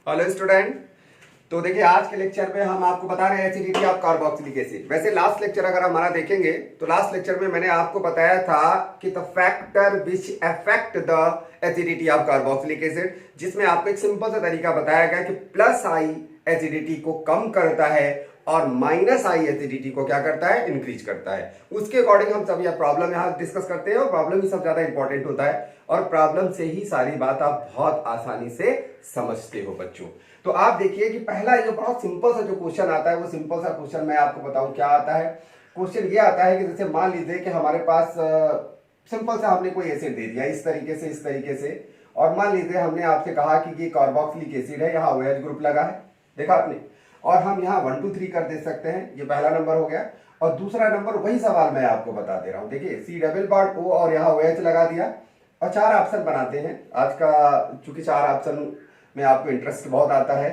Hello student. तो देखिए आज के लेक्चर में हम आपको बता रहे हैं एसिडिटी ऑफ कार्बोक्सिलिक एसिड। वैसे लास्ट लेक्चर अगर हमारा देखेंगे तो लास्ट लेक्चर में मैंने आपको बताया था कि the factor which affect the acidity of carboxylic acid, जिसमें आपको एक सिंपल सा तरीका बताया गया कि प्लस आई एसिडिटी को कम करता है और माइनस आई एसिडिटी को क्या करता है, इंक्रीज करता है। उसके अकॉर्डिंग हम सब यह प्रॉब्लम यहां डिस्कस करते हैं और प्रॉब्लम ही सब ज्यादा इंपॉर्टेंट होता है और प्रॉब्लम से ही सारी बात आप बहुत आसानी से समझते हो बच्चों। तो आप देखिए कि पहला जो बहुत सिंपल सा जो क्वेश्चन आता है वो सिंपल सा क्वेश्चन मैं आपको बताऊं क्या आता है। क्वेश्चन ये आता है कि जैसे मान लीजिए कि हमारे पास सिंपल सा हमने कोई एसिड दे दिया इस तरीके से और मान लीजिए हमने आपसे कहा कि ये कार्बोक्सिलिक एसिड है, यहाँ OH ग्रुप लगा है, देखा आपने, और हम यहाँ 1 2 3 कर दे सकते हैं। ये पहला नंबर हो गया। और दूसरा नंबर वही सवाल मैं आपको बता दे रहा हूं। देखिए C डबल बॉन्ड O और यहाँ OH लगा दिया और 4 ऑप्शन बनाते हैं। आज का चूंकि 4 ऑप्शन में आपको इंटरेस्ट बहुत आता है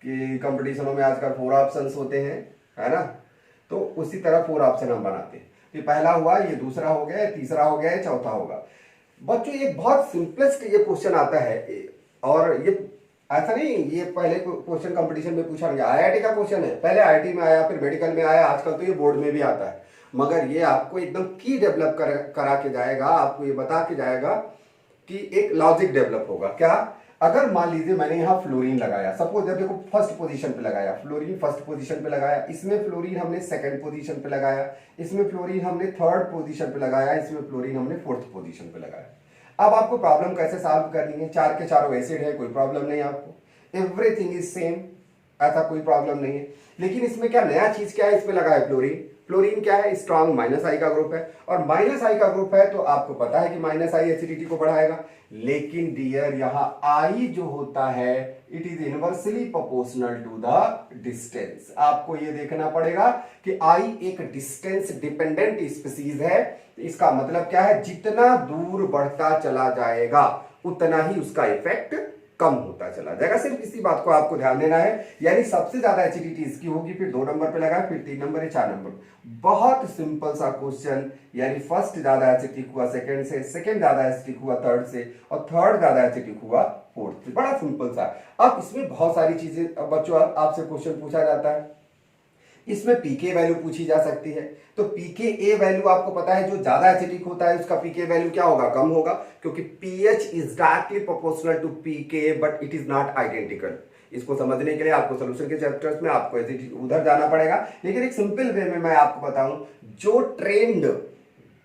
कि कंपटीशनों में आजकल 4 ऑप्शंस होते हैं, है ना, तो उसी तरह 4 ऑप्शन हम बनाते हैं। ये पहला हुआ, ये दूसरा हो गया, तीसरा हो गया, चौथा होगा। बच्चों ये बहुत सिंपलेस्ट ये क्वेश्चन आता है और ये ऐसा नहीं ये पहले क्वेश्चन कंपटीशन में पूछा गया, IIT का क्वेश्चन है, पहले IIT में आया फिर मेडिकल में आया, आजकल तो ये बोर्ड में भी आता है। मगर ये आपको एकदम की डेवलप करा के जाएगा, आपको ये बता के जाएगा कि एक लॉजिक डेवलप होगा। क्या, अगर मान लीजिए मैंने यहाँ फ्लोरीन लगाया, सपोज जब देखो फर्स्ट पोजीशन पे लगाया, फ्लोरीन फर्स्ट पोजीशन पे लगाया, इसमें फ्लोरीन हमने सेकंड पोजीशन पे लगाया, इसमें फ्लोरीन हमने थर्ड पोजीशन पे लगाया, इसमें फ्लोरीन हमने फोर्थ पोजीशन पे लगाया। अब आपको प्रॉब्लम कैसे सॉल्व करनी है, 4 के चारों एसिड है, कोई प्रॉब्लम नहीं आपको, एवरीथिंग इज सेम, ऐसा कोई प्रॉब्लम नहीं है। लेकिन इसमें क्या नया चीज क्या है, इसमें लगा है फ्लोरीन। फ्लोरीन क्या है, स्ट्रॉन्ग माइनस आई का ग्रुप है और माइनस आई का ग्रुप है तो आपको पता है कि माइनस आई एसिडिटी को बढ़ाएगा। लेकिन डियर यहाँ आई जो होता है it is inversely proportional to the distance. आपको ये देखना पड़ेगा कि आई एक डिस्टेंस डिपेंडेंट स्पीसीज है। इसका मतलब क्या है, जितना दूर बढ़ता चला जाएगा उतना ही उसका इफेक्ट कम होता चला जाएगा। सिर्फ इसी बात को आपको ध्यान देना है। यानी सबसे ज्यादा एसिडिटी इसकी होगी, फिर 2 नंबर पे लगा, फिर 3 नंबर है, 4 नंबर। बहुत सिंपल सा क्वेश्चन। यानी फर्स्ट ज्यादा एसिडिक हुआ सेकंड से, सेकंड ज्यादा एसिडिक हुआ थर्ड से और थर्ड ज्यादा एसिडिक हुआ फोर्थ से। बड़ा सिंपल सा। अब इसमें बहुत सारी चीजें बच्चों आपसे क्वेश्चन पूछा जाता है। इसमें पीके वैल्यू पूछी जा सकती है। तो पीके ए वैल्यू आपको पता है, जो ज्यादा एसिडिक होता है उसका पीके वैल्यू क्या होगा, कम होगा, क्योंकि pH is directly proportional to pK but it is not identical. इसको समझने के लिए आपको सॉल्यूशन के चैप्टर्स में आपको उधर जाना पड़ेगा। लेकिन एक सिंपल वे में मैं आपको बताऊं, जो ट्रेंड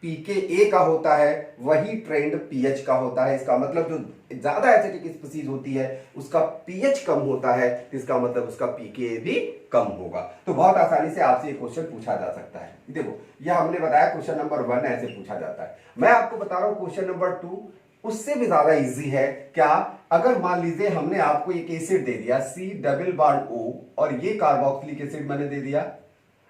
पीके ए का होता है वही ट्रेंड पीएच का होता है। इसका मतलब जो ज्यादा एसिडिक स्पीसीज होती है उसका पीएच कम होता है, इसका मतलब उसका पीके भी कम होगा। तो बहुत आसानी से आपसे ये क्वेश्चन पूछा जा सकता है। देखो यह हमने बताया क्वेश्चन नंबर 1 ऐसे पूछा जाता है। मैं आपको बता रहा हूं क्वेश्चन नंबर 2 उससे भी ज्यादा इजी है। क्या, अगर मान लीजिए हमने आपको एक एसिड दे दिया C डबल बॉन्ड O और ये कार्बोक्सिलिक एसिड मैंने दे दिया।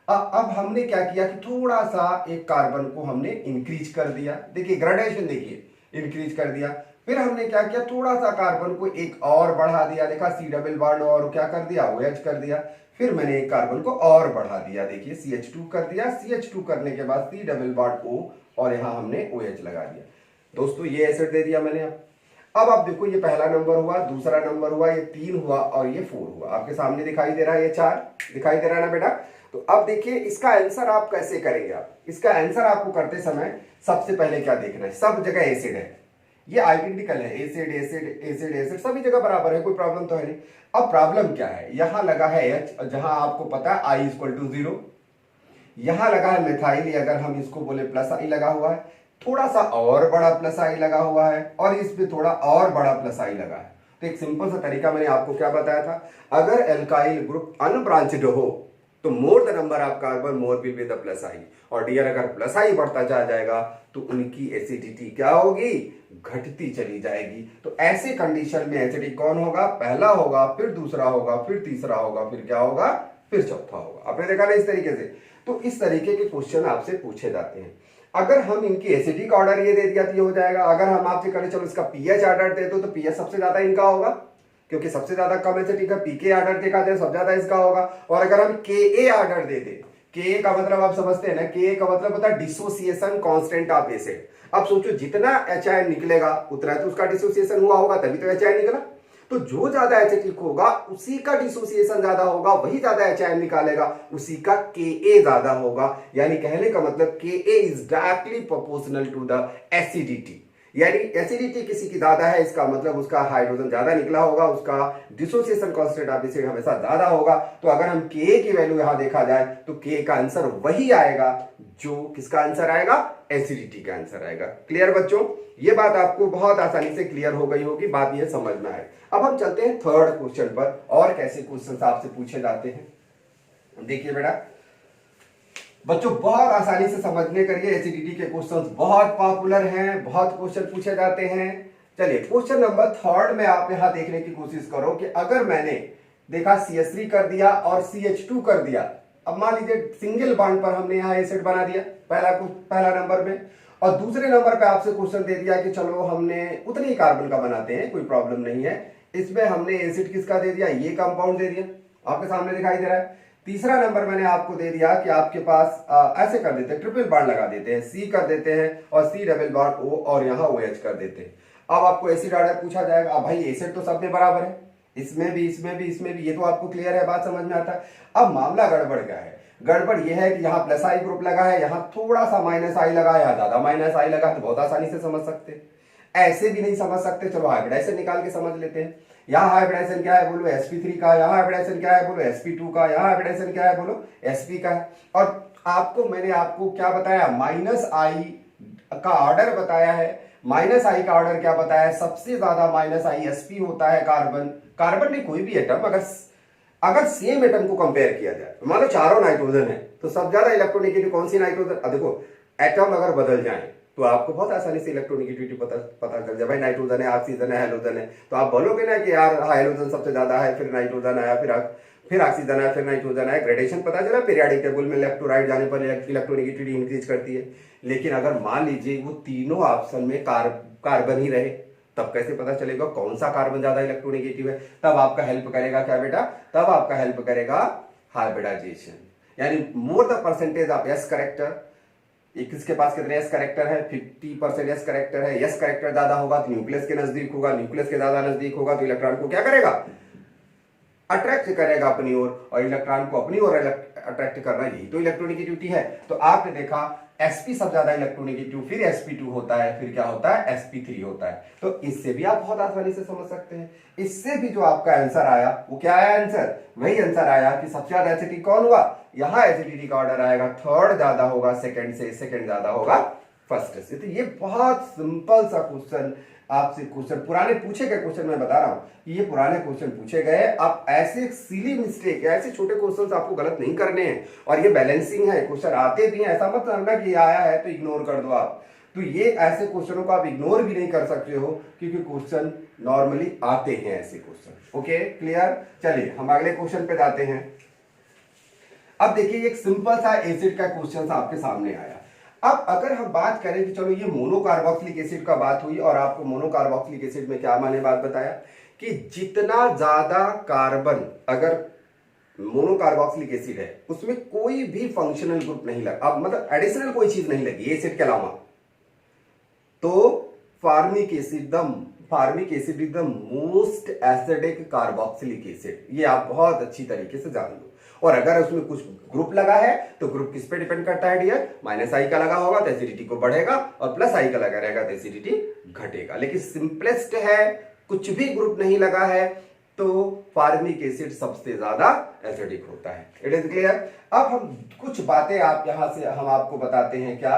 अब हमने क्या किया कि थोड़ा सा एक कार्बन को हमने इंक्रीज कर दिया। देखिए ग्रेडेशन, देखिए इंक्रीज कर दिया। फिर हमने क्या किया, थोड़ा सा कार्बन को एक और बढ़ा दिया। देखा C डबल बॉन्ड और क्या कर दिया, OH कर दिया। फिर मैंने एक कार्बन को और बढ़ा दिया, देखिए CH2 कर दिया। CH2 करने के बाद C डबल बॉन्ड O और यहां हमने OH लगा दिया। दोस्तों ये एसिड दे दिया मैंने। अब आप देखो ये पहला नंबर हुआ, दूसरा नंबर हुआ, ये 3 हुआ और ये 4 हुआ। आपके सामने दिखाई दे रहा है, ये 4 दिखाई दे रहा है ना बेटा। तो अब देखिए इसका आंसर आप कैसे करेंगे। आप इसका आंसर आपको करते समय सबसे पहले क्या देखना है, सब जगह एसिड है, ये आइडेंटिकल है, एसिड एसिड एसिड एसिड सभी जगह बराबर है, कोई प्रॉब्लम तो है नहीं। अब प्रॉब्लम क्या है, यहां लगा है H, जहां आपको पता है I इक्वल टू 0। यहां लगा है मिथाइल, अगर हम इसको बोले प्लस आई लगा हुआ है, थोड़ा सा और बड़ा प्लस आई लगा हुआ है और इस पे थोड़ा और बड़ा प्लस आई लगा है। तो एक सिंपल सा तरीका मैंने आपको क्या बताया था, अगर एल्काइल ग्रुप अनब्रांच्ड हो तो more the number of carbon more will be the plus I. और डियर अगर प्लस आई बढ़ता जा जाएगा तो उनकी एसिडिटी क्या होगी, घटती चली जाएगी। तो ऐसे कंडीशन में एसिडिक कौन होगा, पहला होगा, फिर दूसरा होगा, फिर तीसरा होगा, फिर क्या होगा, फिर चौथा होगा। आपने देखा ना इस तरीके से। तो इस तरीके के क्वेश्चन आपसे पूछे जाते हैं। अगर हम इनकी एसिडिक ऑर्डर ये दे दिया तो ये हो जाएगा। अगर हम आपसे करें चलो इसका पीएच ऑर्डर दे दो तो पीएच सबसे ज्यादा इनका होगा, क्योंकि सबसे ज्यादा कम एसिडिक है। पीके ऑर्डर देखा जाए सबसे ज्यादा इसका होगा। और अगर हम के ऑर्डर दे दे, के का मतलब आप समझते हैं ना, के का मतलब होता है डिसोसिएशन कांस्टेंट ऑफ एसिड। अब सोचो जितना HI निकलेगा उतना तो उसका डिसोसिएशन हुआ होगा, तभी तो HI निकला। तो जो ज्यादा एसिटिक होगा उसी का डिसोसिएशन ज्यादा होगा, वही ज्यादा एच निकालेगा, उसी का Ka ज्यादा होगा। यानी कहने का मतलब Ka is directly proportional to the acidity. यानी एसिडिटी किसी की ज्यादा है, इसका मतलब उसका हाइड्रोजन ज्यादा निकला होगा, उसका डिसोसिएशन कांस्टेंट ऑफ एसिड हमेशा ज्यादा होगा। तो अगर हम Ka की वैल्यू यहां देखा जाए तो K का आंसर वही आएगा जो किसका आंसर आएगा, एसिडिटी का आंसर आएगा। क्लियर बच्चों, ये बात आपको बहुत आसानी से क्लियर हो गई होगी, बात ये समझ में आए। अब हम चलते हैं थर्ड क्वेश्चन पर, और कैसे क्वेश्चन आपसे पूछे जाते हैं। देखिए बेटा बच्चों, बहुत आसानी से समझने करिए, एसिडिटी के क्वेश्चंस बहुत पॉपुलर हैं, बहुत क्वेश्चन पूछे जाते हैं। चलिए क्वेश्चन नंबर थर्ड में आप यहां देखने की कोशिश करो कि अगर मैंने देखा CH3 कर दिया और CH2 कर दिया, अब मान लीजिए सिंगल बॉन्ड पर हमने यहां एसिड बना दिया पहला नंबर में, और दूसरे नंबर पे आपसे क्वेश्चन दे दिया कि चलो हमने उतने ही कार्बन का बनाते हैं, कोई प्रॉब्लम नहीं है, इसमें हमने एसिड किसका दे दिया, ये कंपाउंड दे दिया, आपके सामने दिखाई दे रहा है। तीसरा नंबर मैंने आपको दे दिया कि आपके पास ऐसे कर देते हैं, ट्रिपल बॉन्ड लगा देते हैं, C कर देते हैं और C डबल बॉन्ड O और यहाँ OH कर देते हैं। अब आपको एसिड ऑर्डर पूछा जाएगा, अब भाई एसिड तो सब में बराबर है, इसमें भी इसमें भी इसमें भी, ये तो आपको क्लियर है, बात समझ में आता है। अब मामला गड़बड़ क्या है, गड़बड़ यह है कि यहाँ प्लस आई ग्रुप लगा है, यहाँ थोड़ा सा माइनस आई लगा है, यहाँ ज्यादा माइनस आई लगा, तो बहुत आसानी से समझ सकते हैं। ऐसे भी नहीं समझ सकते, चलो हाइब्रिडाइजेशन निकाल के समझ लेते हैं। यहाँ हाइब्रिडाइजेशन क्या है बोलो, sp3 का, यहाँ हाइब्रिडाइजेशन क्या है बोलो, sp2 का, यहाँ हाइब्रिडाइजेशन क्या है बोलो, sp का है। और मैंने आपको क्या बताया, माइनस आई का ऑर्डर बताया है। माइनस आई का ऑर्डर क्या बताया, सबसे ज्यादा माइनस आई sp होता है, कार्बन नहीं कोई भी एटम, अगर सेम एटम को कंपेयर किया जाए, मान लो चारों नाइट्रोजन है, तो सबसे ज्यादा इलेक्ट्रोनेगेटिव कौन सी नाइट्रोजन, देखो एटम अगर बदल जाए तो आपको बहुत आसानी से इलेक्ट्रोनेगेटिविटी पता चल जाए, भाई नाइट्रोजन है, ऑक्सीजन है, हेलोजन है, तो आप बोलोगे ना कि यार हेलोजन सबसे ज्यादा है, फिर नाइट्रोजन आया, फिर ऑक्सीजन आया, फिर नाइट्रोजन आया, ग्रेडेशन पता चला, पीरियोडिक टेबल में लेफ्ट टू राइट जाने पर इलेक्ट्रोनेगेटिविटी इंक्रीज करती है। लेकिन अगर मान लीजिए वो तीनों ऑप्शन में कार्बन ही रहे, तब कैसे पता चलेगा कौन सा कार्बन ज्यादा इलेक्ट्रोनेगेटिव है? तब आपका हेल्प करेगा क्या बेटा, तब आपका हेल्प करेगा हाइब्रिडाइजेशन, यानी more the percentage of S character. किसके पास कितने एस करेक्टर है, 50% एस करेक्टर है, एस करेक्टर ज्यादा होगा तो न्यूक्लियस के नजदीक होगा, न्यूक्लियस के ज्यादा नजदीक होगा तो इलेक्ट्रॉन को क्या करेगा, अट्रैक्ट करेगा अपनी ओर, और इलेक्ट्रॉन को अपनी ओर अट्रैक्ट करना, यही तो इलेक्ट्रोनेगेटिविटी है। तो आपने देखा sp सबसे ज्यादा इलेक्ट्रोनेगेटिव, फिर sp2 होता है, फिर क्या होता है, sp3 होता है। तो इससे भी आप बहुत आसानी से समझ सकते हैं। इससे भी जो आपका आंसर आया वो क्या आया, आंसर वही आंसर आया कि सबसे ज्यादा एसिडिक कौन हुआ, यहां एसिडिटी का ऑर्डर आएगा, थर्ड ज्यादा होगा सेकंड से, सेकंड ज्यादा होगा फर्स्ट से। तो ये बहुत सिंपल सा क्वेश्चन आपसे, क्वेश्चन पुराने पूछे गए क्वेश्चन मैं बता रहा हूं, ये पुराने क्वेश्चन पूछे गए। आप ऐसे सिली मिस्टेक, ऐसे छोटे क्वेश्चन आपको गलत नहीं करने हैं, और ये बैलेंसिंग है, क्वेश्चन आते भी हैं, ऐसा मत समझना कि आया है तो इग्नोर कर दो आप। तो ये ऐसे क्वेश्चनों को आप इग्नोर भी नहीं कर सकते हो, क्योंकि क्वेश्चन नॉर्मली आते हैं ऐसे क्वेश्चन। ओके क्लियर, चलिए हम अगले क्वेश्चन पे जाते हैं। अब देखिए एक सिंपल सा एसिड का क्वेश्चन आपके सामने आया। अब अगर हम बात करें कि चलो ये मोनोकार्बोक्सिलिक एसिड का बात हुई, और आपको मोनोकार्बोक्सिलिक एसिड में क्या मैंने बात बताया कि जितना ज्यादा कार्बन, अगर मोनोकार्बोक्सिलिक एसिड है उसमें कोई भी फंक्शनल ग्रुप नहीं लगा, अब मतलब एडिशनल कोई चीज नहीं लगी एसिड के अलावा, तो formic acid is the most acidic carboxylic acid, ये आप बहुत अच्छी तरीके से जान लो। और अगर उसमें कुछ ग्रुप लगा है तो ग्रुप किस पे डिपेंड करता है डियर, माइनस आई का लगा होगा तो एसिडिटी को बढ़ेगा, और प्लस आई का लगा रहेगा तो एसिडिटी घटेगा। लेकिन सिंपलेस्ट है, कुछ भी ग्रुप नहीं लगा है तो फार्मिक एसिड सबसे ज्यादा एसिडिक होता है। It is clear. अब हम कुछ बातें आप यहां से हम आपको बताते हैं क्या,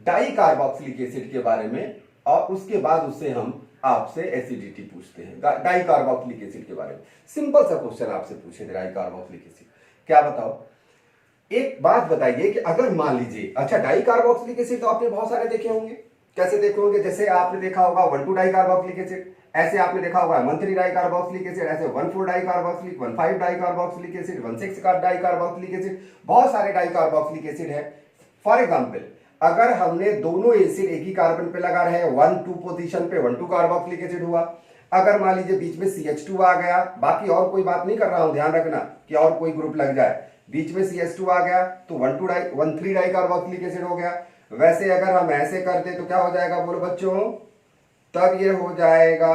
डाई कार्बोक्सिलिक एसिड के बारे में, और उसके बाद उससे हम आपसे एसिडिटी पूछते हैं डाई कार्बोक्सिलिक एसिड के बारे में। सिंपल सा क्वेश्चन आपसे पूछे डाई कार्बोक्सिलिक एसिड क्या बताओ, एक बात बताइए कि अगर मान लीजिए, अच्छा डाई कार्बोक्सिलिक एसिड तो आपने बहुत सारे देखे होंगे, कैसे देखे होंगे, जैसे आपने देखा होगा 1,2 डाई कार्बोक्सिलिक एसिड, ऐसे आपने देखा होगा 1,3 डाई कार्बोक्सिलिक एसिड, ऐसे 1,4 di carboxylic, 1,5 di carboxylic acid, 1,6 di carboxylic acid, बहुत सारे डाई कार्बोक्सिलिक एसिड है। फॉर एग्जाम्पल अगर हमने दोनों एसिड एक ही कार्बन पे लगा रहे, 1,2 पोजीशन पे 1,2 कार्बोक्सिलिक एसिड हुआ, अगर मान लीजिए बीच में CH2 आ गया, बाकी और कोई बात नहीं कर रहा हूं, ध्यान रखना कि और कोई ग्रुप लग जाए, बीच में CH2 आ गया तो 1,3 डाई कार्बोक्सिलिक एसिड हो गया। वैसे अगर हम ऐसे कर दे तो क्या हो जाएगा बोलो बच्चों, तब ये हो जाएगा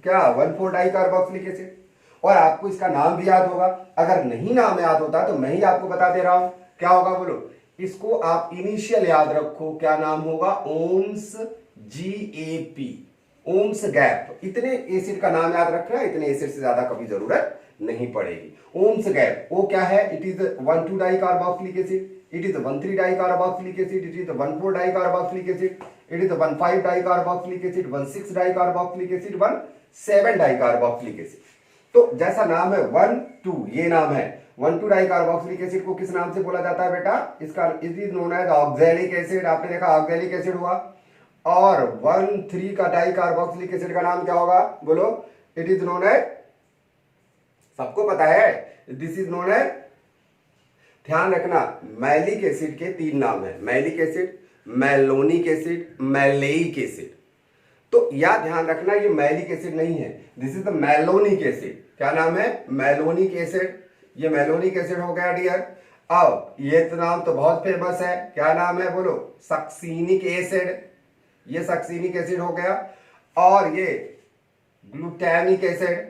क्या 1,4 डाई कार्बोक्सिलिक एसिड। और आपको इसका नाम भी याद होगा, अगर नहीं नाम याद होता तो मैं ही आपको बता दे रहा हूं क्या होगा, बोलो। इसको आप इनिशियल याद रखो, क्या नाम होगा, ओम्स GAP, ओम्स गैप। इतने एसिड का नाम याद रखना, इतने एसिड से ज्यादा कभी जरूरत नहीं पड़ेगी। ओम्स गैप वो क्या है, it is 1,2 di carboxylic acid, it is 1,3 dicarboxylic acid, it is 1,4 dicarboxylic acid, it is 1,5 dicarboxylic acid, 1,6 dicarboxylic acid, 1,7 dicarboxylic acid। तो जैसा नाम है 1, 2, ये नाम है 1,2 डाइकार्बोक्सिलिक एसिड को किस नाम से बोला जाता है बेटा, इसका it is known as oxalic acid. आपने देखा ऑक्सैलिक एसिड हुआ। और 1,3 का डाइकार्बोक्सिलिक एसिड का नाम क्या होगा, बोलो। इट इज नोन एज, सबको पता है, दिस इज नोन एज, ध्यान रखना, मैलिक एसिड के 3 नाम है, malic acid, malonic acid, maleic acid. तो याद ध्यान रखना, ये मैलिक एसिड नहीं है, this is the malonic acid. क्या नाम है, मैलोनिक एसिड। ये मैलोनिक एसिड हो गया डियर। अब ये तो नाम तो बहुत फेमस है, क्या नाम है, बोलो, सक्सीनिक एसिड। ये सक्सीनिक एसिड हो गया। और ये ग्लूटामिक एसिड,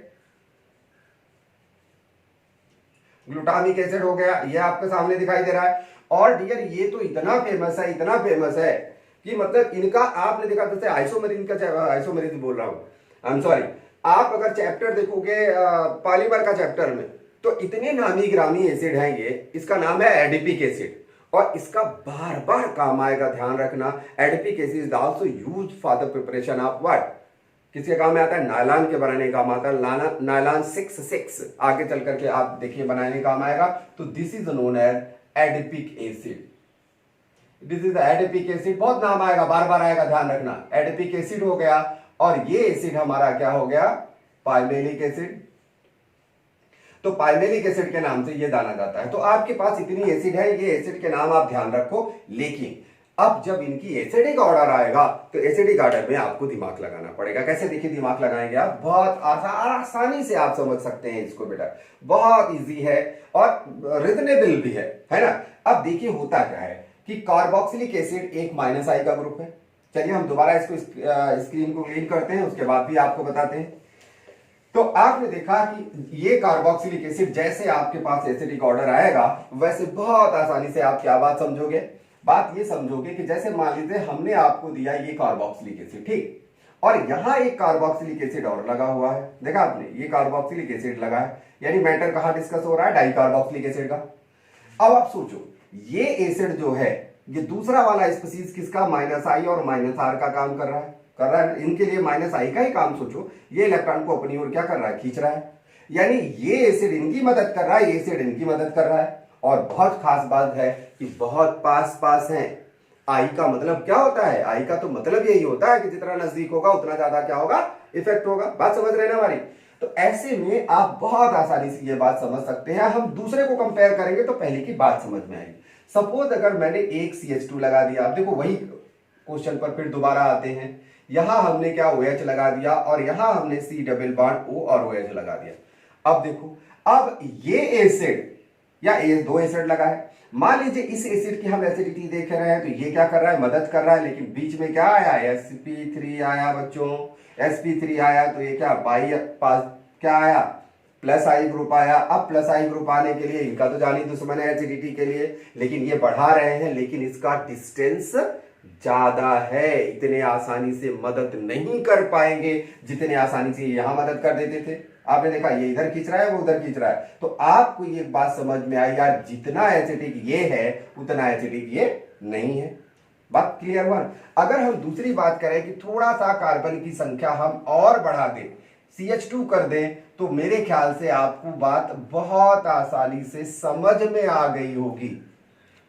ग्लूटामिक एसिड हो गया, ये आपके सामने दिखाई दे रहा है। और डियर ये तो इतना फेमस है, इतना फेमस है कि मतलब इनका आपने देखा, जैसे आइसोमेरिन का, आइसोमेरिन बोल रहा हूं, आई एम सॉरी, आप अगर चैप्टर देखोगे पॉलीमर का चैप्टर में, तो इतने नामी ग्रामी एसिड हैं ये। इसका नाम है एडिपिक एसिड और इसका बार बार काम आएगा, ध्यान रखना। Adipic acid is also used for the preparation of what, किसके काम में आता है, नायलॉन के बनाने काम आता है, नायलॉन 6 आगे चल करके आप देखिए बनाने काम आएगा। तो this is known as adipic acid, this is adipic acid. बहुत नाम आएगा, बार बार आएगा, ध्यान रखना। एडिपिक एसिड हो गया। और ये एसिड हमारा क्या हो गया, पाइमेलिक एसिड। तो पाइमेलिक एसिड के नाम से ये जाना जाता है। तो आपके पास इतनी एसिड है, ये एसिड के नाम आप ध्यान रखो। लेकिन अब जब इनकी एसिडिक ऑर्डर आएगा तो एसिडिक ऑर्डर में आपको दिमाग लगाना पड़ेगा। कैसे, देखिए दिमाग लगाएंगे आप, बहुत आसानी से आप समझ सकते हैं इसको बेटा, बहुत इजी है और रिजनेबल भी है ना। अब देखिए होता क्या है कि कार्बोक्सिलिक एसिड एक -I का ग्रुप है। चलिए हम दोबारा इसको स्क्रीन को क्लीन करते हैं, उसके बाद भी आपको बताते हैं। तो आपने देखा कि ये कार्बोक्सिलिक एसिड, जैसे आपके पास एसिडिक ऑर्डर आएगा वैसे बहुत आसानी से आप क्या बात समझोगे, बात ये समझोगे कि जैसे मान लीजिए हमने आपको दिया ये कार्बोक्सिलिक एसिड, ठीक, और यहां एक कार्बोक्सिलिक एसिड और लगा हुआ है, देखा आपने, ये कार्बोक्सिलिक एसिड लगा है, यानी मैटर कहां डिस्कस हो रहा है, डाइकार्बोक्सिलिक एसिड का। अब आप सोचो ये एसिड जो है, ये दूसरा वाला स्पीसीज किसका, -I और -R का काम कर रहा है, इनके लिए -I का ही काम सोचो। ये इलेक्ट्रॉन को अपनी ओर क्या कर रहा है, खींच रहा है, यानी ये एसिड इनकी मदद कर रहा है, ये एसिड इनकी मदद कर रहा है। और बहुत खास बात है कि बहुत पास पास हैं। आई का मतलब क्या होता है, आई का तो मतलब यही होता है कि जितना नजदीक होगा उतना ज्यादा क्या होगा, इफेक्ट होगा। बात समझ रहे हैं ना हमारी। तो ऐसे में आप बहुत आसानी से ये बात समझ सकते हैं। हम दूसरे को कंपेयर करेंगे तो पहले की बात समझ में आएगी। सपोज अगर मैंने एक CH2 लगा दिया, आप देखो वही क्वेश्चन पर फिर दोबारा आते हैं। यहां हमने क्या OH लगा दिया और यहां हमने C डबल बॉन्ड O और OH लगा दिया। अब देखो, अब ये एसिड या ये 2 एसिड लगा है, मान लीजिए इस एसिड की हम एसिडिटी देख रहे हैं, तो ये क्या कर रहा है, मदद कर रहा है। लेकिन बीच में क्या आया, sp3 आया बच्चों, sp3 आया तो ये क्या पास क्या आया, +I ग्रुप आया। अब +I ग्रुप आने के लिए इनका तो जानी दुश्मन है एसिडिटी के लिए, लेकिन ये बढ़ा रहे हैं, लेकिन इसका डिस्टेंस ज्यादा है, इतने आसानी से मदद नहीं कर पाएंगे जितने आसानी से यहां मदद कर देते थे। आपने देखा ये इधर खींच रहा है, वो उधर खींच रहा है। तो आपको ये बात समझ में आई यार, जितना एसिडिक ये है उतना एसिडिक ये नहीं है। बात क्लियर हुआ। अगर हम दूसरी बात करें कि थोड़ा सा कार्बन की संख्या हम और बढ़ा दें, CH2 कर दें, तो मेरे ख्याल से आपको बात बहुत आसानी से समझ में आ गई होगी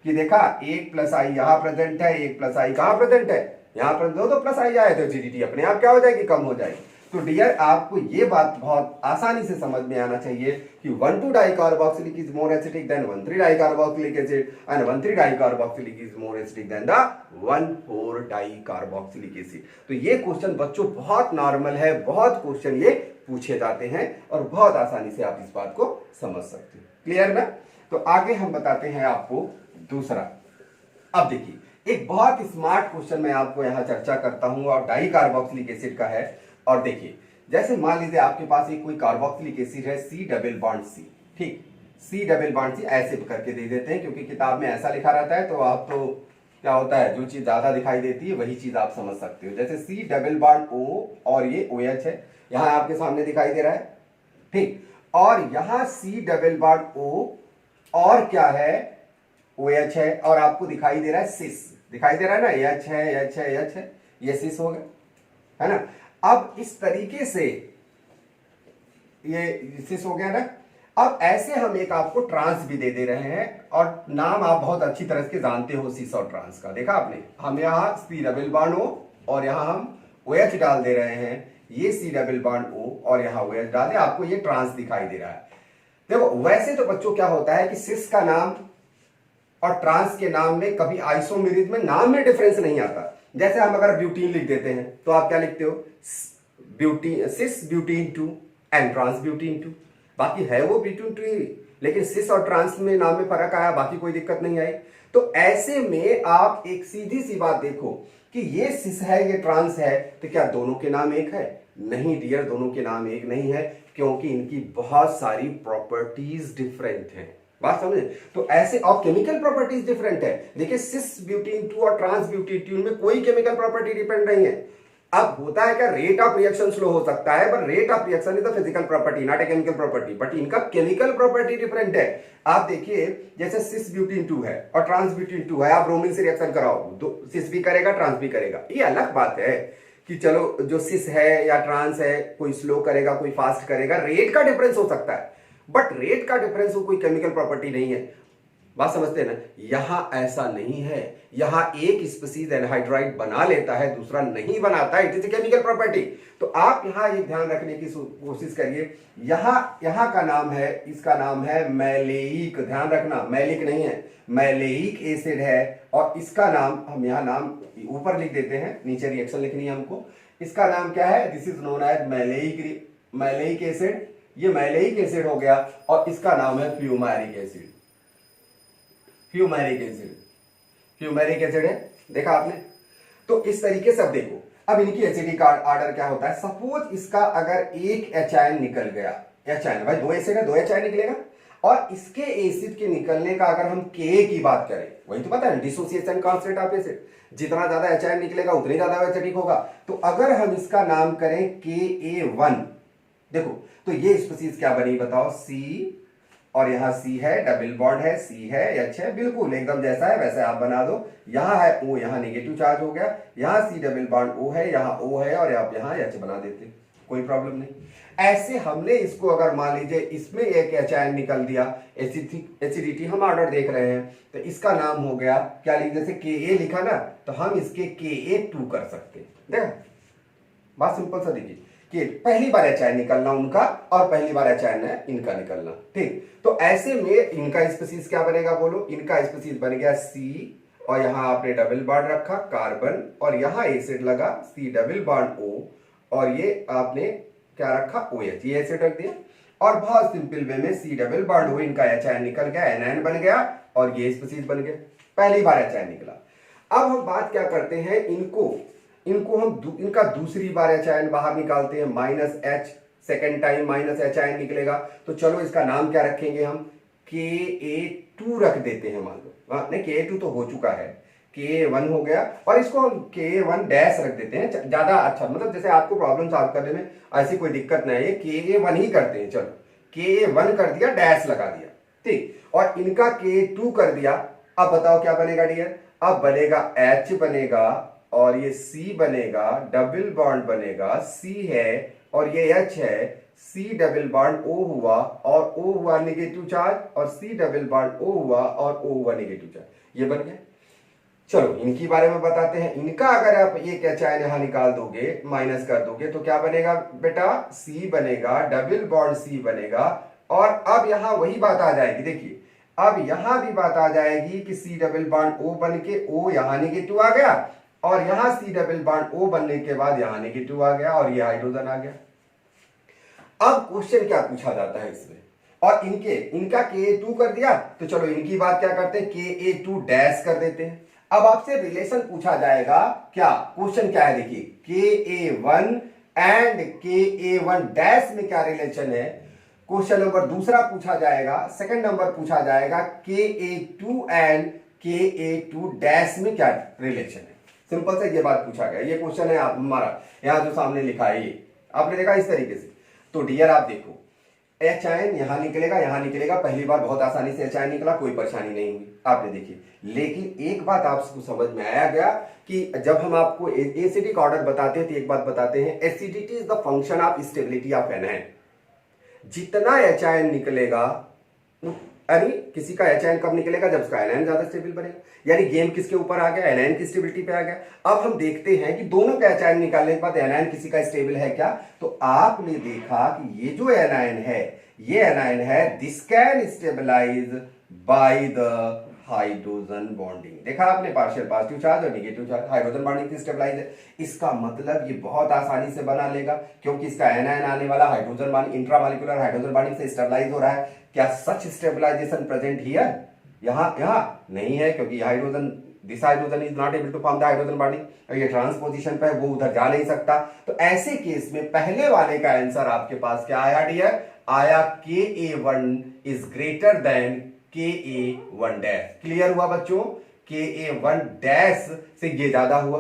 कि देखा एक +I यहां प्रेजेंट है, एक +I कहां प्रेजेंट है, यहां प्रेजेंट हो, तो +I आए तो एसिडिटी अपने आप क्या हो जाएगी, कम हो जाएगी। तो डियर आपको ये बात बहुत आसानी से समझ में आना चाहिए कि 1,2 dicarboxylic is more acidic then 1,3 dicarboxylic acid and 1,3 dicarboxylic is more acidic then the 1,4 dicarboxylic acid. तो ये क्वेश्चन बच्चों बहुत नॉर्मल है, बहुत क्वेश्चन ये पूछे जाते हैं और बहुत आसानी से आप इस बात को समझ सकते हैं। क्लियर ना। तो आगे हम बताते हैं आपको दूसरा। अब देखिए एक बहुत स्मार्ट क्वेश्चन मैं आपको यहां चर्चा करता हूं और डाइकार्बोक्सिलिक एसिड का है। और देखिए जैसे मान लीजिए आपके पास एक कोई कार्बोक्सिलिक एसिड है सी डबल बॉन्ड सी, ठीक, सी डबल बॉन्ड सी ऐसे करके दे देते हैं, क्योंकि किताब में ऐसा लिखा रहता है, तो आप तो क्या होता है जो चीज ज्यादा दिखाई देती है वही चीज आप समझ सकते हो। जैसे सी डबल बॉन्ड ओ और ये ओ एच है, यहां आपके सामने दिखाई दे रहा है, ठीक, और यहां सी डबल बॉन्ड ओ और क्या है ओ एच है, और आपको दिखाई दे रहा है सिस, दिखाई दे रहा है ना, एच है एच है एच है, ये सिस हो गया, है ना। अब इस तरीके से ये सिस हो गया ना। अब ऐसे हम एक आपको ट्रांस भी दे दे रहे हैं, और नाम आप बहुत अच्छी तरह से जानते हो सिस और ट्रांस का, देखा आपने, हम यहाँ सी डबल बॉन्ड ओ और यहाँ हम ओ एच डाल दे रहे हैं, ये सी डबल बॉन्ड ओ और यहाँ ओ एच डाले, आपको ये ट्रांस दिखाई दे रहा है। देखो वैसे तो बच्चों क्या होता है कि सिस का नाम और ट्रांस के नाम में कभी आइसोमेरिज्म में नाम में डिफरेंस नहीं आता। जैसे हम अगर ब्यूटीन लिख देते हैं तो आप क्या लिखते हो, butene, cis butene 2 and trans butene 2, बाकी है वो ब्यूटीन 2 ही, लेकिन सिस और ट्रांस में नाम में फर्क आया, बाकी कोई दिक्कत नहीं आई। तो ऐसे में आप एक सीधी सी बात देखो कि ये सिस है ये ट्रांस है, तो क्या दोनों के नाम एक है? नहीं डियर, दोनों के नाम एक नहीं है, क्योंकि इनकी बहुत सारी प्रॉपर्टीज डिफरेंट हैं। बात समझे? तो ऐसे और केमिकल प्रॉपर्टीज डिफरेंट है। देखिए सिस ब्यूटीन 2 और ट्रांस ब्यूटीन 2 में कोई केमिकल प्रॉपर्टी डिपेंड नहीं है। अब होता है क्या, रेट ऑफ रिएक्शन स्लो हो सकता है, but rate of reaction is the physical property not a chemical property, but इनका केमिकल प्रॉपर्टी डिफरेंट है। आप देखिए जैसे सिस ब्यूटीन 2 है और ट्रांस ब्यूटीन 2 है, आप ब्रोमीन से रिएक्शन कराओ, सिस भी करेगा ट्रांस भी करेगा, ये अलग बात है कि चलो जो सिस है या ट्रांस है कोई स्लो करेगा कोई फास्ट करेगा, रेट का डिफरेंस हो सकता है, बट रेट का डिफरेंस कोई केमिकल प्रॉपर्टी नहीं है। बात समझते हैं ना? यहां ऐसा नहीं है, यहां एक स्पीसीज एनहाइड्राइड बना लेता है दूसरा नहीं बनाता, it is a chemical property. तो आप यहां एक ध्यान रखने की कोशिश करिए, यहां का नाम है, इसका नाम है मैलेइक, ध्यान रखना मैलिक नहीं है, मैलेइक एसिड है, और इसका नाम हम यहां नाम ऊपर लिख देते हैं, नीचे रिएक्शन लिखनी है हमको। इसका नाम क्या है, this is known as maleic acid, ये मैलेइक एसिड हो गया, और इसका नाम है fumaric acid, fumaric acid, fumaric acid है, देखा आपने। तो इस तरीके से अब देखो, अब इनकी एसिडिक ऑर्डर क्या होता है, सपोज इसका अगर एक एच आयन निकल गया, एच आयन भाई दो एसिड है, दो एच आयन निकलेगा, और इसके एसिड के निकलने का अगर हम के की बात करें, वही तो पता है डिसोसिएशन कांस्टेंट ऑफ एसिड, जितना ज्यादा एच आयन निकलेगा उतनी ज्यादा एसिडिक होगा। तो अगर हम इसका नाम करें KA1, देखो तो ये स्पीसीज क्या बनी बताओ, सी, और यहां सी है, डबल बॉन्ड है, सी है, एच है, बिल्कुल एकदम जैसा है वैसे आप बना दो। यहां है ओ, यहां नेगेटिव चार्ज हो गया, यहां सी डबल बॉन्ड ओ है, यहां ओ है, और आप यहां एच बना देते, कोई प्रॉब्लम नहीं। ऐसे हमने इसको अगर मान लीजिए इसमें एक एच आयन निकल दिया, एसिडिटी हम ऑर्डर देख रहे हैं, तो इसका नाम हो गया क्या, जैसे KA लिखा ना, तो हम इसके KA2 कर सकते हैं। देखा बात सिंपल सा, देखिए कि पहली बार एच आयन निकलना उनका और पहली बार एच आयन है इनका निकलना, ठीक। तो ऐसे में इनका स्पीसीज क्या बनेगा बोलो, इनका स्पीसीज बन गया सी, और यहां आपने डबल बॉन्ड रखा कार्बन, और यहां एसिड लगा सी डबल बॉन्ड ओ, और ये आपने क्या रखा OH, ये एसिड रख दिया, और बहुत सिंपल वे में सी डबल बॉन्ड ओ, इनका एच आयन निकल गया, एनायन बन गया, और ये स्पीसीज बन गए, पहली बार एच आयन निकला। अब हम बात क्या करते हैं, इनको हम इनका दूसरी बार एच आयन बाहर निकालते हैं, -H, second time -H ion निकलेगा, तो चलो इसका नाम क्या रखेंगे हम, KA2 रख देते हैं, मान लो नहीं KA2 तो हो चुका है, KA1 हो गया, और इसको हम KA1 डैश रख देते हैं, ज्यादा अच्छा, मतलब जैसे आपको प्रॉब्लम सॉल्व करने में ऐसी कोई दिक्कत नहीं है, KA1 ही करते हैं, चलो KA1 कर दिया, डैश लगा दिया, ठीक, और इनका KA2 कर दिया। अब बताओ क्या बनेगा डियर, अब बनेगा H बनेगा, और ये C बनेगा, डबल बॉन्ड बनेगा, C है और ये H है, C डबल बॉन्ड O हुआ, और O हुआ नेगेटिव चार्ज, और C डबल बॉन्ड O हुआ, और O हुआ नेगेटिव चार्ज, ये बन गया। चलो इनकी बारे में बताते हैं, इनका अगर आप एक एच आयन यहां निकाल दोगे, माइनस कर दोगे, तो क्या बनेगा बेटा, C बनेगा, डबल बॉन्ड C बनेगा, और अब यहां वही बात आ जाएगी, देखिए अब यहां भी बात आ जाएगी कि C डबल बॉन्ड O बन के O यहां नेगेटिव आ गया, और यहां सी डबल बॉन्ड O बनने के बाद यहां नेगेटिव आ गया, और ये हाइड्रोजन आ गया। अब क्वेश्चन क्या पूछा जाता है इसमें, और इनका KA2 कर दिया, तो चलो इनकी बात क्या करते हैं, KA2 डैश कर देते हैं। अब आपसे रिलेशन पूछा जाएगा, क्या क्वेश्चन क्या है, देखिए KA1 एंड Ka1 डैश में क्या रिलेशन है। क्वेश्चन नंबर दूसरा पूछा जाएगा, सेकंड नंबर पूछा जाएगा Ka2 एंड Ka2 डैश में क्या रिलेशन है। सिंपल से ये बात पूछा गया, ये क्वेश्चन है आप हमारा यहां जो सामने लिखा है, ये आपने देखा इस तरीके से। तो डियर आप देखो, एच आयन यहां निकलेगा, यहां निकलेगा, पहली बार बहुत आसानी से एच आयन निकला, कोई परेशानी नहीं हुई, आपने देखी। लेकिन एक बात आपको समझ में आया गया कि जब हम आपको एसिडिक ऑर्डर बताते हैं तो एक बात बताते हैं, acidity is the function of stability of anion. जितना एच आयन निकलेगा, यानी किसी का एच आयन कब निकलेगा, जब उसका एनायन ज्यादा स्टेबल बनेगा। यानी गेम किसके ऊपर आ गया, एनायन की स्टेबिलिटी पे आ गया। अब हम देखते हैं कि दोनों का एच आयन निकालने के बाद एनायन किसी का स्टेबल है क्या। तो आपने देखा कि ये जो एनायन है, ये एनायन है, this can stabilise by the hydrogen bonding. देखा आपने, पार्शियल पॉजिटिव चार्ज और नेगेटिव चार्ज हाइड्रोजन बॉन्डिंग से स्टेबलाइज है। इसका मतलब ये बहुत आसानी से बना लेगा, क्योंकि इसका एनायन आने वाला hydrogen bonding, intramolecular hydrogen bonding से स्टेबलाइज हो रहा है। क्या सच स्टेबलाइजेशन प्रेजेंट हियर, यहां नहीं है, क्योंकि hydrogen, this hydrogen is not able to form the hydrogen bonding, और ये ट्रांसपोजिशन पे है, वो उधर जा नहीं सकता। तो ऐसे केस में पहले वाले का आंसर आपके पास क्या आया डियर, आया Ka1 is greater than Ka1 dash. Clear हुआ बच्चों, Ka1 डैश से ये ज्यादा हुआ।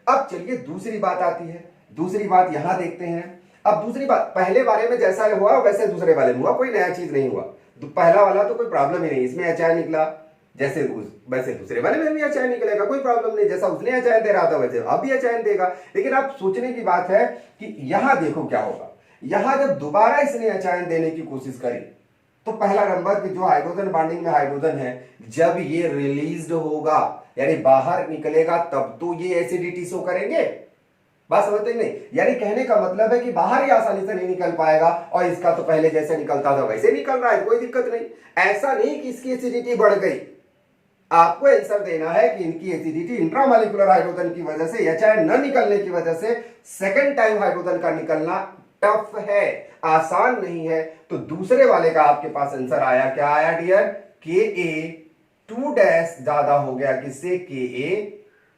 अब चलिए दूसरी बात आती है, दूसरी बात यहां देखते हैं। अब दूसरी बात, पहले वाले में जैसा हुआ वैसे दूसरे वाले में हुआ, कोई नया चीज नहीं हुआ। पहला वाला तो कोई प्रॉब्लम ही नहीं, इसमें एच आयन निकला, जैसे वैसे दूसरे वाले में भी एच आयन निकलेगा, कोई प्रॉब्लम नहीं। जैसा उसने एच आयन दे रहा था वैसे अब भी एच आयन देगा। लेकिन अब सोचने की बात है कि यहां देखो क्या होगा, यहां जब दोबारा इसने एच आयन देने की कोशिश करी, तो पहला नंबर की जो हाइड्रोजन बॉन्डिंग में हाइड्रोजन है, जब ये रिलीज होगा यानी बाहर निकलेगा, तब तो ये एसिडिटी शो करेंगे। बात समझते नहीं, यानी कहने का मतलब है कि बाहर ही आसानी से नहीं निकल पाएगा, और इसका तो पहले जैसे निकलता था वैसे निकल रहा है, कोई दिक्कत नहीं। ऐसा नहीं कि इसकी एसिडिटी बढ़ गई, आपको आंसर देना है कि इनकी एसिडिटी इंट्रामॉलिक्यूलर हाइड्रोजन की वजह से, एच आयन न निकलने की वजह से सेकंड टाइम हाइड्रोजन का निकलना टफ है, आसान नहीं है। तो दूसरे वाले का आपके पास आंसर आया, क्या आया डियर, Ka2 डैश ज्यादा हो गया, किससे,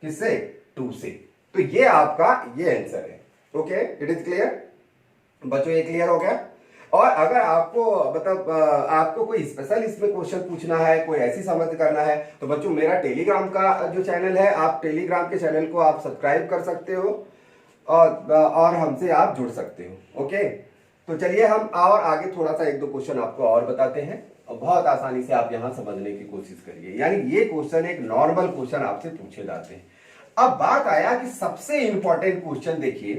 किससे 2 से। तो ये आपका ये आंसर है। ओके, इट इज क्लियर बच्चों, ये क्लियर हो गया। और अगर आपको मतलब आपको कोई स्पेशल इसमें क्वेश्चन पूछना है, कोई ऐसी समझ करना है, तो बच्चों मेरा टेलीग्राम का जो चैनल है, आप टेलीग्राम के चैनल को आप सब्सक्राइब कर सकते हो, और हमसे आप जुड़ सकते हो। ओके, तो चलिए हम और आगे थोड़ा सा एक दो क्वेश्चन आपको और बताते हैं, और बहुत आसानी से आप यहां समझने की कोशिश करिए। यानी ये क्वेश्चन एक नॉर्मल क्वेश्चन आपसे पूछे जाते हैं। अब बात आया कि सबसे इंपॉर्टेंट क्वेश्चन देखिए,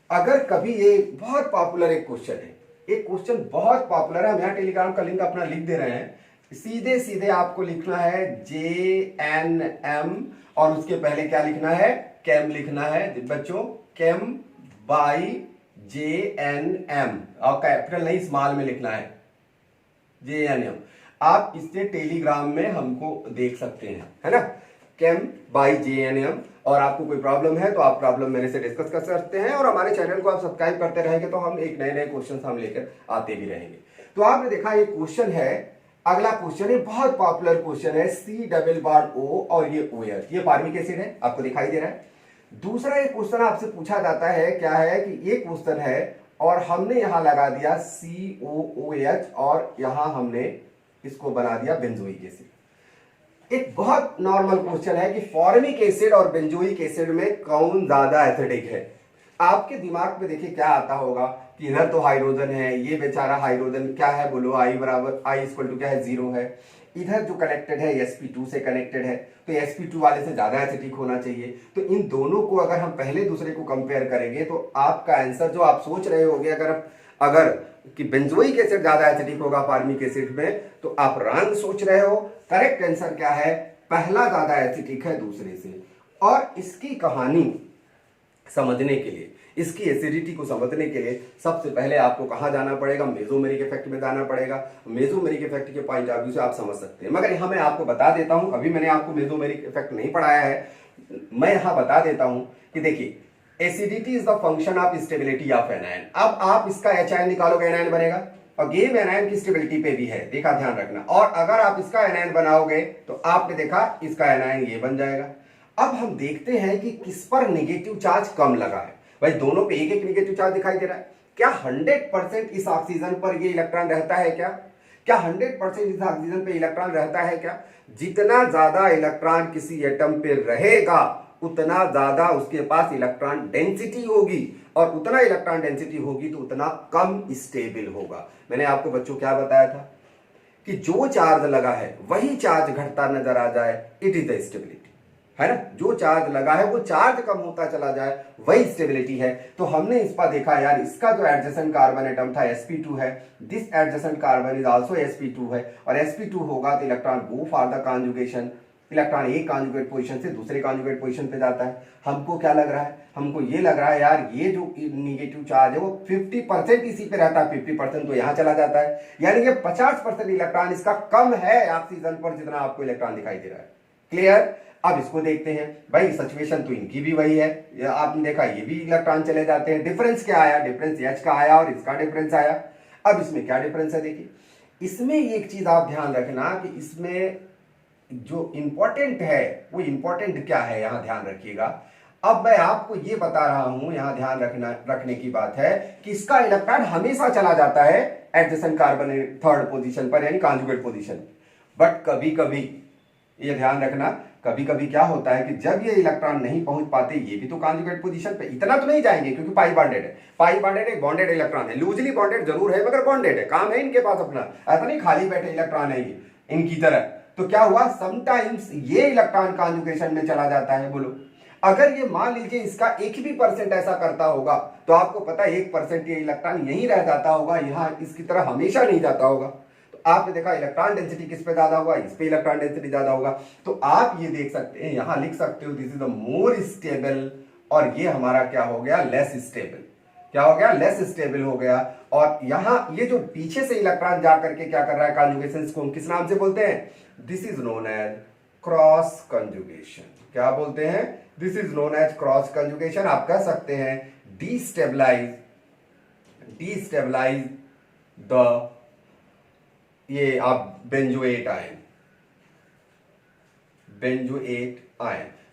अगर कभी ये बहुत पॉपुलर एक क्वेश्चन है, एक क्वेश्चन बहुत पॉपुलर है, हम यहाँ टेलीग्राम का लिंक अपना लिख दे रहे हैं, सीधे सीधे आपको लिखना है JNM, और उसके पहले क्या लिखना है, केम लिखना है बच्चों, केम बाई JNM, और कैपिटल नहीं स्मॉल में लिखना है JNM। आप इससे टेलीग्राम में हमको देख सकते हैं, है ना, केम बाई JNM। और आपको कोई प्रॉब्लम है तो आप प्रॉब्लम मेरे से डिस्कस कर सकते हैं, और हमारे चैनल को आप सब्सक्राइब करते रहेंगे तो हम एक नए नए क्वेश्चन हम लेकर आते भी रहेंगे। तो आपने देखा ये क्वेश्चन है, अगला क्वेश्चन है बहुत पॉपुलर क्वेश्चन है, C डबल बॉन्ड O और ये OH, ये फार्मिक एसिड है, आपको दिखाई दे रहा है। दूसरा एक क्वेश्चन आपसे पूछा जाता है, क्या है कि ये क्वेश्चन है और हमने यहां लगा दिया COOH, और यहां हमने इसको बना दिया बेंजोइक एसिड। एक बहुत नॉर्मल क्वेश्चन है कि फॉर्मिक एसिड और बेंजोइक एसिड में कौन ज्यादा एसिडिक है। आपके दिमाग में देखिए क्या आता होगा कि इधर तो हाइड्रोजन है, ये बेचारा हाइड्रोजन क्या है, बोलो I बराबर I इक्वल टू क्या है, 0 है। इधर जो कनेक्टेड है sp2 से कनेक्टेड है, तो sp2 वाले से ज्यादा एसिडिक होना चाहिए। तो इन दोनों को अगर हम पहले दूसरे को कंपेयर करेंगे, तो आपका आंसर जो आप सोच रहे होगे, अगर कि बेंजोइक एसिड ज्यादा एसिडिक होगा फॉर्मिक एसिड में, तो आप रॉन्ग सोच रहे हो। करेक्ट आंसर क्या है, पहला ज्यादा एसिडिक है दूसरे से। और इसकी कहानी समझने के लिए, इसकी एसिडिटी को समझने के लिए सबसे पहले आपको कहां जाना पड़ेगा, मेसोमेरिक इफेक्ट में जाना पड़ेगा। मेसोमेरिक इफेक्ट के पॉइंट ऑफ व्यू से आप समझ सकते हैं, मगर यहां मैं आपको बता देता हूं, अभी मैंने आपको मेसोमेरिक इफेक्ट नहीं पढ़ाया है, मैं यहां बता देता हूं कि देखिए acidity is the function of stability of anion. अब आप इसका एच आयन निकालोगे, एनायन बनेगा, और गेम एनायन की स्टेबिलिटी पे भी है, देखा, ध्यान रखना। और अगर आप इसका एनायन बनाओगे तो आपने देखा इसका एनायन ये बन जाएगा। अब हम देखते हैं कि किस पर नेगेटिव चार्ज कम लगा है। भाई दोनों पे एक एक निगेटिव चार्ज दिखाई दे रहा है। क्या 100% इस ऑक्सीजन पर ये इलेक्ट्रॉन रहता है क्या? क्या 100% इस ऑक्सीजन पे इलेक्ट्रॉन रहता है क्या? जितना ज्यादा इलेक्ट्रॉन किसी एटम पे रहेगा उतना ज्यादा उसके पास इलेक्ट्रॉन डेंसिटी होगी, और उतना इलेक्ट्रॉन डेंसिटी होगी तो उतना कम स्टेबल होगा। मैंने आपको बच्चों क्या बताया था कि जो चार्ज लगा है वही चार्ज घटता नजर आ जाए, इट इज द स्टेबिलिटी, है ना। जो चार्ज लगा है वो चार्ज कम होता चला जाए, वही स्टेबिलिटी है। तो हमने इस पर देखा यार, इसका जो एडजेसेंट कार्बन एटम था sp2 है, this adjacent carbon is also sp2 है, और sp2 होगा तो electron go for the conjugation, electron एक कॉन्जुगेट पोजीशन से दूसरे कॉन्जुगेट पोजीशन पे जाता है। हमको क्या लग रहा है? हमको ये लग रहा है यार, ये जो निगेटिव चार्ज है वो 50% इसी पे रहता है, 50% तो यहां चला जाता है, यानी कि 50% इलेक्ट्रॉन इसका कम है ऑक्सीजन पर जितना आपको इलेक्ट्रॉन दिखाई दे रहा है। क्लियर? अब इसको देखते हैं भाई, सिचुएशन तो इनकी भी वही है, आपने देखा ये भी इलेक्ट्रॉन चले जाते हैं। डिफरेंस क्या आया? डिफरेंस H का आया और इसका डिफरेंस आया। अब इसमें क्या डिफरेंस है? देखिए इसमें एक चीज आप ध्यान रखना कि इसमें जो इंपॉर्टेंट है वो इंपॉर्टेंट क्या है, यहां ध्यान रखिएगा। अब मैं आपको ये बता रहा हूं, यहां ध्यान रखने की बात है कि इसका इलेक्ट्रॉन हमेशा चला जाता है एडजेसेंट कार्बन थर्ड पोजीशन पर, यानी कॉन्जुगेट पोजीशन। बट कभी कभी ये ध्यान रखना, कभी कभी क्या होता है कि जब ये इलेक्ट्रॉन नहीं पहुंच पाते, ये भी तो कॉन्जुगेट पोजीशन पे इतना तो नहीं जाएंगे क्योंकि पाई बॉन्डेड है। पाई बॉन्डेड एक बॉन्डेड इलेक्ट्रॉन है, लूजली बॉन्डेड जरूर है मगर बॉन्डेड है, काम है इनके पास अपना, ऐसा नहीं खाली बैठे इलेक्ट्रॉन है ये इनकी तरह। तो क्या हुआ, समटाइम्स ये इलेक्ट्रॉन कॉन्जुगेशन में चला जाता है। बोलो अगर ये मान लीजिए इसका 1% ऐसा करता होगा तो आपको पता है 1% ये इलेक्ट्रॉन यहीं रह जाता होगा, यहां इसकी तरह हमेशा नहीं जाता होगा। तो आपने देखा इलेक्ट्रॉन डेंसिटी किस पे ज्यादा होगा, इस पे इलेक्ट्रॉन डेंसिटी ज्यादा होगा। तो आप ये देख सकते हैं, यहां लिख सकते हो this is the more stable, और ये हमारा क्या हो गया, लेस स्टेबल। क्या हो गया, लेस स्टेबल हो गया। और यहां ये जो पीछे से इलेक्ट्रॉन जाकर के क्या कर रहा है, कॉन्जुगेशन को हम किस नाम से बोलते हैं, this is known as cross conjugation. क्या बोलते हैं, this is known as cross conjugation. आप कह सकते हैं डीस्टेबलाइज द, ये आप बेंजोएट आयन,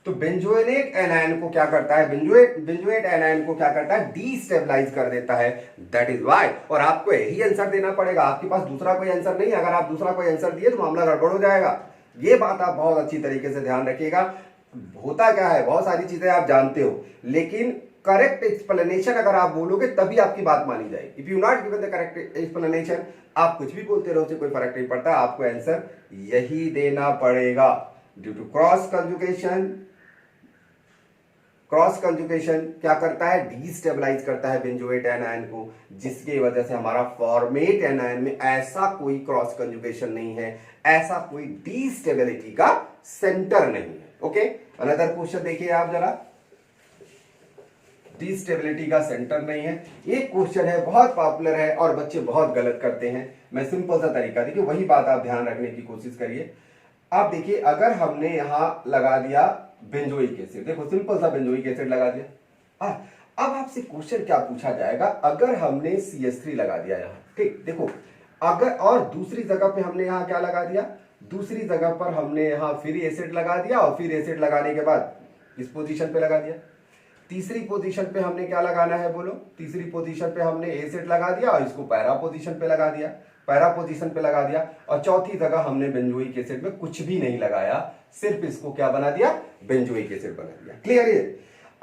तो बेंजोएट एनायन को क्या करता है, बेंजोएट एनायन को क्या करता है, डीस्टेबलाइज कर देता है। दैट इज व्हाई, और आपको यही आंसर देना पड़ेगा, आपके पास दूसरा कोई आंसर नहीं है। अगर आप दूसरा कोई आंसर दिए तो मामला गड़बड़ हो जाएगा। ये बात आप बहुत अच्छी तरीके से ध्यान रखिएगा। होता क्या है, बहुत सारी चीजें आप जानते हो, लेकिन करेक्ट एक्सप्लेनेशन अगर आप बोलोगे तभी आपकी बात मानी जाएगी। If you not given the correct explanation, आप कुछ भी बोलते रहो, कोई फर्क नहीं पड़ता, आपको आंसर यही देना पड़ेगा। Due to cross conjugation, cross conjugation क्या करता है, डीस्टेबलाइज करता है बेंजोएट एनायन को, जिसकी वजह से हमारा फॉर्मेट एनायन में ऐसा कोई क्रॉस कंजुगेशन नहीं है, ऐसा कोई डीस्टेबिलिटी का सेंटर नहीं है। ओके, अनदर क्वेश्चन देखिए आप जरा, डीस्टेबिलिटी का सेंटर नहीं है। एक क्वेश्चन है, बहुत पॉपुलर है और बच्चे बहुत गलत करते हैं। मैं सिंपल सा तरीका देखिए, वही बात आप ध्यान रखने की कोशिश करिए। आप देखिए अगर हमने यहां लगा दिया बेंजोइक एसिड, देखो सिंपल सा बेंजोइक एसिड लगा दिया। अब आपसे क्वेश्चन क्या पूछा जाएगा, अगर हमने CH3 लगा दिया यहां, ठीक, देखो अगर, और दूसरी जगह पे हमने यहां क्या लगा दिया, दूसरी जगह पर हमने यहां फिर एसिड लगा दिया, और फिर एसिड लगाने के बाद इस पोजीशन पे लगा दिया। तीसरी पोजीशन पे हमने क्या लगाना है, बोलो, तीसरी पोजीशन पे हमने एसिड लगा दिया और इसको पैरा पोजीशन पे लगा दिया, पैरा पोजीशन पे लगा दिया। और चौथी जगह हमने बेंजोइक एसिड में कुछ भी नहीं लगाया, सिर्फ इसको क्या बना दिया, बेंजोइक एसिड बना दिया। क्लियर है?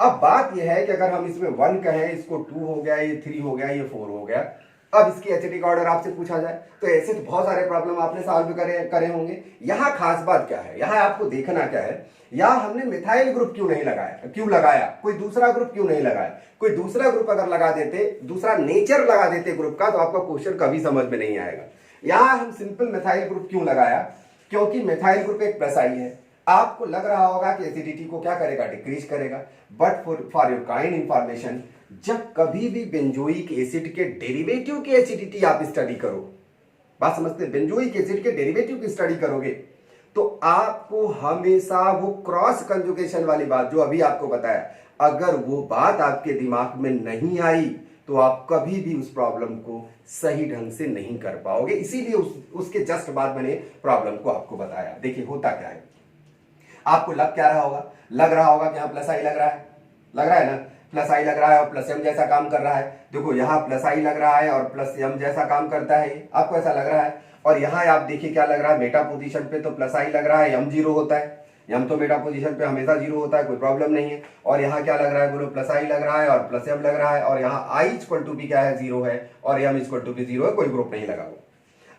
अब बात यह है कि अगर हम इसमें 1 कहें, इसको 2 हो गया, ये 3 हो गया, ये 4 हो गया, अब इसकी एसिडिक ऑर्डर आपसे पूछा जाए तो ऐसे तो बहुत सारे प्रॉब्लम आपने सॉल्व करे होंगे। यहां खास बात क्या है, यहां आपको देखना क्या है, यहां हमने मिथाइल ग्रुप क्यों नहीं लगाया, क्यों लगाया, कोई दूसरा ग्रुप क्यों नहीं लगाया। कोई दूसरा ग्रुप अगर लगा देते, दूसरा नेचर लगा देते ग्रुप का, तो आपका क्वेश्चन कभी समझ में नहीं आएगा। यहां हम सिंपल मिथाइल ग्रुप क्यों लगाया, क्योंकि मिथाइल ग्रुप एक प्लस आई है। आपको लग रहा होगा कि एसिडिटी को क्या करेगा, डिक्रीज करेगा, but for your kind information, जब कभी भी बेंजोइक एसिड के डेरिवेटिव की एसिडिटी आप स्टडी करो, बात समझते हैं, बेंजोइक एसिड के डेरिवेटिव की स्टडी करोगे तो आपको हमेशा वो क्रॉस कंजुगेशन वाली बात जो अभी आपको बताया, अगर वो बात आपके दिमाग में नहीं आई तो आप कभी भी उस प्रॉब्लम को सही ढंग से नहीं कर पाओगे। इसीलिए उसके जस्ट बाद मैंने प्रॉब्लम को आपको बताया। देखिए होता क्या है, आपको लग क्या रहा होगा, लग रहा होगा कि यहां प्लस आई लग रहा है ना, प्लस आई लग रहा है और प्लस एम जैसा काम कर रहा है। देखो यहाँ प्लस आई लग रहा है और प्लस एम जैसा काम करता है, ये आपको ऐसा लग रहा है। और यहाँ आप देखिए क्या लग रहा है, मेटा पोजीशन पे तो प्लस आई लग रहा है, एम जीरो होता है, एम तो मेटा पोजीशन पे हमेशा जीरो होता है, कोई प्रॉब्लम नहीं है। और यहाँ क्या लग रहा है बोलो, प्लस आई लग रहा है और प्लस एम लग रहा है, और यहाँ आई इक्वल टू बी क्या है, जीरो है, और M equal to B zero है, कोई ग्रुप नहीं लगा हुआ।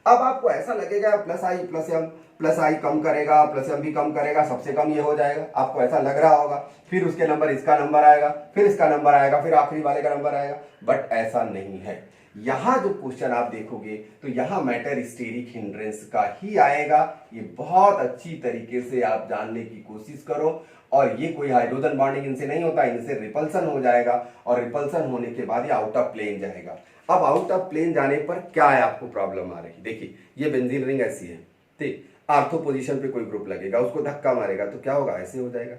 अब आपको ऐसा लगेगा plus I plus M, plus आई कम करेगा प्लस एम भी कम करेगा, सबसे कम ये हो जाएगा, आपको ऐसा लग रहा होगा। फिर उसके नंबर इसका नंबर आएगा, फिर इसका नंबर आएगा, फिर आखिरी वाले का नंबर आएगा, बट ऐसा नहीं है। यहां जो क्वेश्चन आप देखोगे तो यहां मैटर स्टेरिक हिंड्रेंस का ही आएगा। ये बहुत अच्छी तरीके से आप जानने की कोशिश करो। और ये कोई हाइड्रोजन बॉन्डिंग इनसे नहीं होता, इनसे रिपल्सन हो जाएगा, और रिपल्सन होने के बाद ये आउट ऑफ प्लेन जाएगा। अब आउट ऑफ प्लेन जाने पर क्या है आपको प्रॉब्लम आ रही, देखिए ये बेंजीन रिंग ऐसी है, ठीक, आर्थो पोजीशन पे कोई ग्रुप लगेगा, उसको धक्का मारेगा तो क्या होगा, ऐसे हो जाएगा,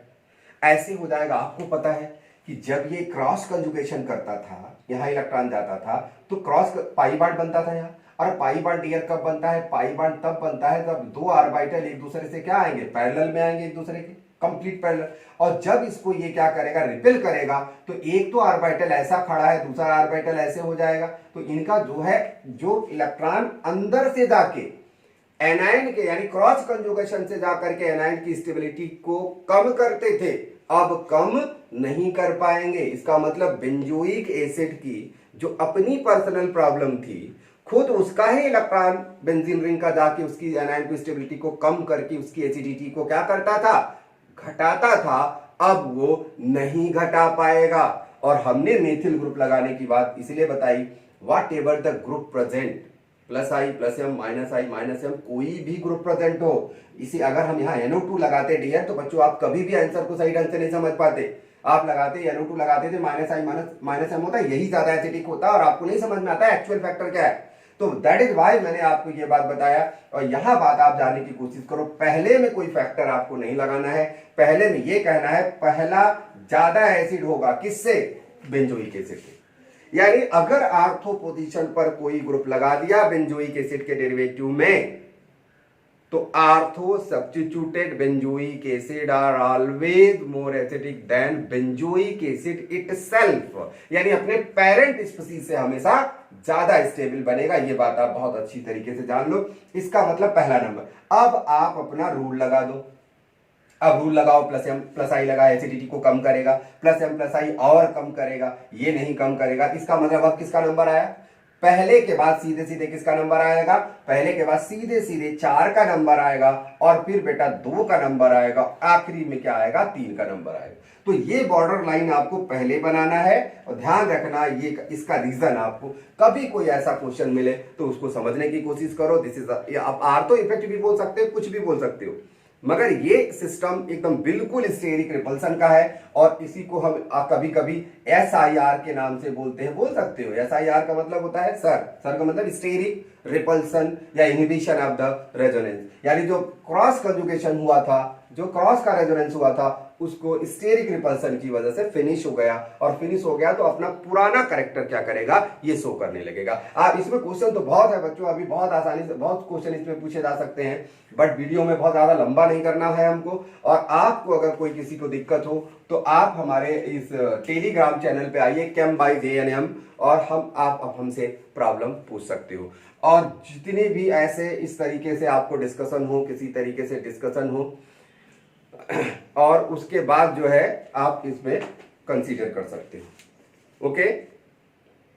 ऐसे हो जाएगा। आपको पता है कि जब ये क्रॉस कंजुगेशन करता था, यहाँ इलेक्ट्रॉन जाता था तो क्रॉस पाई बॉन्ड बनता था यहाँ। और पाई बॉन्ड डियर कब बनता है, पाई बॉन्ड तब बनता है जब दो ऑर्बिटल एक दूसरे से क्या आएंगे, पैरेलल में आएंगे एक दूसरे के, कंप्लीट पैरेलल। और जब इसको ये क्या करेगा, रिपेल करेगा, तो एक तो ऑर्बिटल ऐसा खड़ा है, दूसरा ऑर्बिटल ऐसे हो जाएगा, तो इनका जो है जो इलेक्ट्रॉन अंदर से जाके एनायन के यानी क्रॉस कंजुगेशन से जाकर के एनायन की स्टेबिलिटी को कम करते थे, अब कम नहीं कर पाएंगे। इसका मतलब बेंजोइक एसिड की जो अपनी पर्सनल प्रॉब्लम थी, खुद उसका ही इलेक्ट्रॉन बेंजीन रिंग का जाके उसकी एनायन की स्टेबिलिटी को कम करके उसकी एसिडिटी को क्या करता था, घटाता था, अब वो नहीं घटा पाएगा। और हमने मेथिल ग्रुप लगाने की बात इसलिए बताई, whatever the group present, plus I plus M minus I minus M, कोई भी ग्रुप प्रेजेंट हो, इसी अगर हम यहाँ NO2 लगाते डियर, तो बच्चों आप कभी भी आंसर को सही ढंग से नहीं समझ पाते। आप लगाते NO2 लगाते थे, माइनस आई माइनस एम होता है, यही ज्यादा एसिडिक होता है, और आपको नहीं समझ में आता है एक्चुअल फैक्टर क्या है। तो दैट इज वाई मैंने आपको ये बात बताया। और यहां बात आप जानने की कोशिश करो, पहले में कोई फैक्टर आपको नहीं लगाना है, पहले में ये कहना है पहला ज्यादा एसिड होगा, किससे, बेंजोइक एसिड से। यानी अगर आर्थो पोजीशन पर कोई ग्रुप लगा दिया बेंजोइक एसिड के डेरिवेटिव में, तो ortho substituted benzoic acid are always more acidic than benzoic acid itself, यानी अपने पेरेंट स्पीशीज से हमेशा ज्यादा स्टेबल बनेगा। ये बात आप बहुत अच्छी तरीके से जान लो। इसका मतलब पहला नंबर। अब आप अपना रूल लगा दो, अब रूल लगाओ, प्लस एम प्लस आई लगा, एसिडिटी को कम करेगा, प्लस एम प्लस आई और कम करेगा, ये नहीं कम करेगा। इसका मतलब अब किसका नंबर आया, पहले के बाद सीधे सीधे किसका नंबर आएगा, पहले के बाद सीधे सीधे 4 का नंबर आएगा, और फिर बेटा 2 का नंबर आएगा, आखिरी में क्या आएगा, 3 का नंबर आएगा। तो ये बॉर्डर लाइन आपको पहले बनाना है, और ध्यान रखना ये इसका रीजन आपको कभी कोई ऐसा क्वेश्चन मिले तो उसको समझने की कोशिश करो। दिस इज आप आर्थो इफेक्ट भी बोल सकते हो, कुछ भी बोल सकते हो, मगर ये सिस्टम एकदम बिल्कुल स्टेरिक रिपल्सन का है। और इसी को हम कभी कभी SIR के नाम से बोलते हैं, बोल सकते हो। SIR का मतलब होता है सर का मतलब स्टेरिक रिपल्सन या इनहिबिशन ऑफ द रेजोनेंस, यानी जो क्रॉस कंजुगेशन हुआ था, जो क्रॉस का रेजोनेंस हुआ था, उसको स्टेरिक रिपल्सन की वजह से फिनिश हो गया, और फिनिश हो गया तो अपना पुराना कैरेक्टर क्या करेगा, ये शो करने लगेगा। आप इसमें क्वेश्चन तो बहुत है बच्चों, अभी बहुत आसानी से बहुत क्वेश्चन इसमें पूछे जा सकते हैं, बट वीडियो में बहुत ज्यादा लंबा नहीं करना है हमको। और आपको अगर कोई किसी को दिक्कत हो तो आप हमारे इस टेलीग्राम चैनल पे आइए, Chem by JNM, और आप हमसे प्रॉब्लम पूछ सकते हो। और जितने भी ऐसे इस तरीके से आपको डिस्कशन हो, किसी तरीके से डिस्कशन हो, और उसके बाद जो है आप इसमें कंसीडर कर सकते हो। ओके।